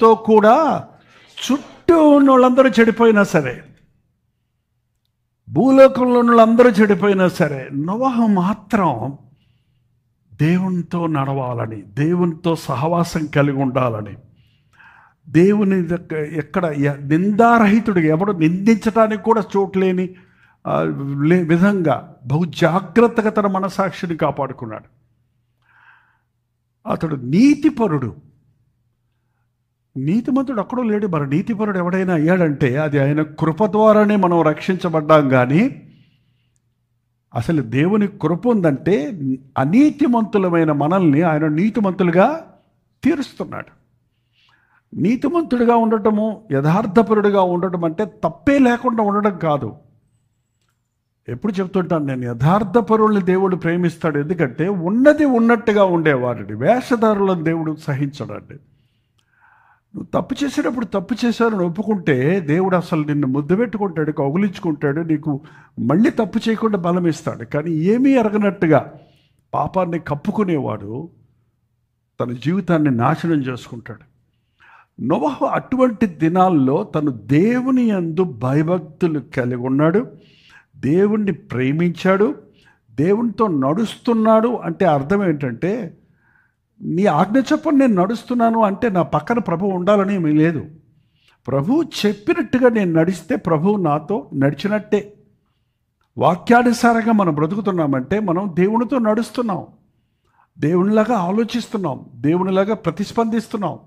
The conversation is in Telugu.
తో కూడా చుట్టూ ఉన్న వాళ్ళందరూ చెడిపోయినా సరే, భూలోకంలో ఉన్న వాళ్ళందరూ చెడిపోయినా సరే, నోవహు మాత్రం దేవునితో నడవాలని, దేవునితో సహవాసం కలిగి ఉండాలని, దేవుని ఎక్కడ నిందారహితుడిగా ఎవడు నిందించడానికి కూడా చోట్లేని విధంగా బహు జాగ్రత్తగా తన మనసాక్షిని కాపాడుకున్నాడు. అతడు నీతిపరుడు. నీతిమంతుడు అక్కడో లేడు. మరి నీతిపరుడు ఎవడైనా అయ్యాడంటే అది ఆయన కృప ద్వారానే మనం రక్షించబడ్డాం. కానీ అసలు దేవుని కృప ఉందంటే అనీతిమంతులమైన మనల్ని ఆయన నీతిమంతులుగా తీరుస్తున్నాడు. నీతిమంతుడిగా ఉండటము, యథార్థపరుడిగా ఉండటం అంటే తప్పే లేకుండా ఉండడం కాదు. ఎప్పుడు చెప్తుంటాను నేను, యథార్థపరుల్ని దేవుడు ప్రేమిస్తాడు. ఎందుకంటే ఉన్నది ఉన్నట్టుగా ఉండేవాడిని వేషధారులను దేవుడు సహించడండి. నువ్వు తప్పు చేసేటప్పుడు తప్పు చేశారని ఒప్పుకుంటే దేవుడు అసలు నిన్ను ముద్దు పెట్టుకుంటాడు, కౌగులించుకుంటాడు, నీకు మళ్ళీ తప్పు చేయకుండా బలం ఇస్తాడు. కానీ ఏమీ ఎరగనట్టుగా పాపాన్ని కప్పుకునేవాడు తన జీవితాన్ని నాశనం చేసుకుంటాడు. నోవహు అటువంటి దినాల్లో తను దేవుని యందు భయభక్తులు కలిగి ఉన్నాడు, దేవుణ్ణి ప్రేమించాడు, దేవునితో నడుస్తున్నాడు. అంటే అర్థం ఏంటంటే, నీ ఆజ్ఞ చొప్పున నేను నడుస్తున్నాను అంటే నా పక్కన ప్రభువు ఉండాలని ఏమీ లేదు. ప్రభువు చెప్పినట్టుగా నేను నడిస్తే ప్రభువు నాతో నడిచినట్టే. వాక్యానుసారంగా మనం బ్రతుకుతున్నామంటే మనం దేవునితో నడుస్తున్నాం, దేవునిలాగా ఆలోచిస్తున్నాం, దేవునిలాగా ప్రతిస్పందిస్తున్నాం.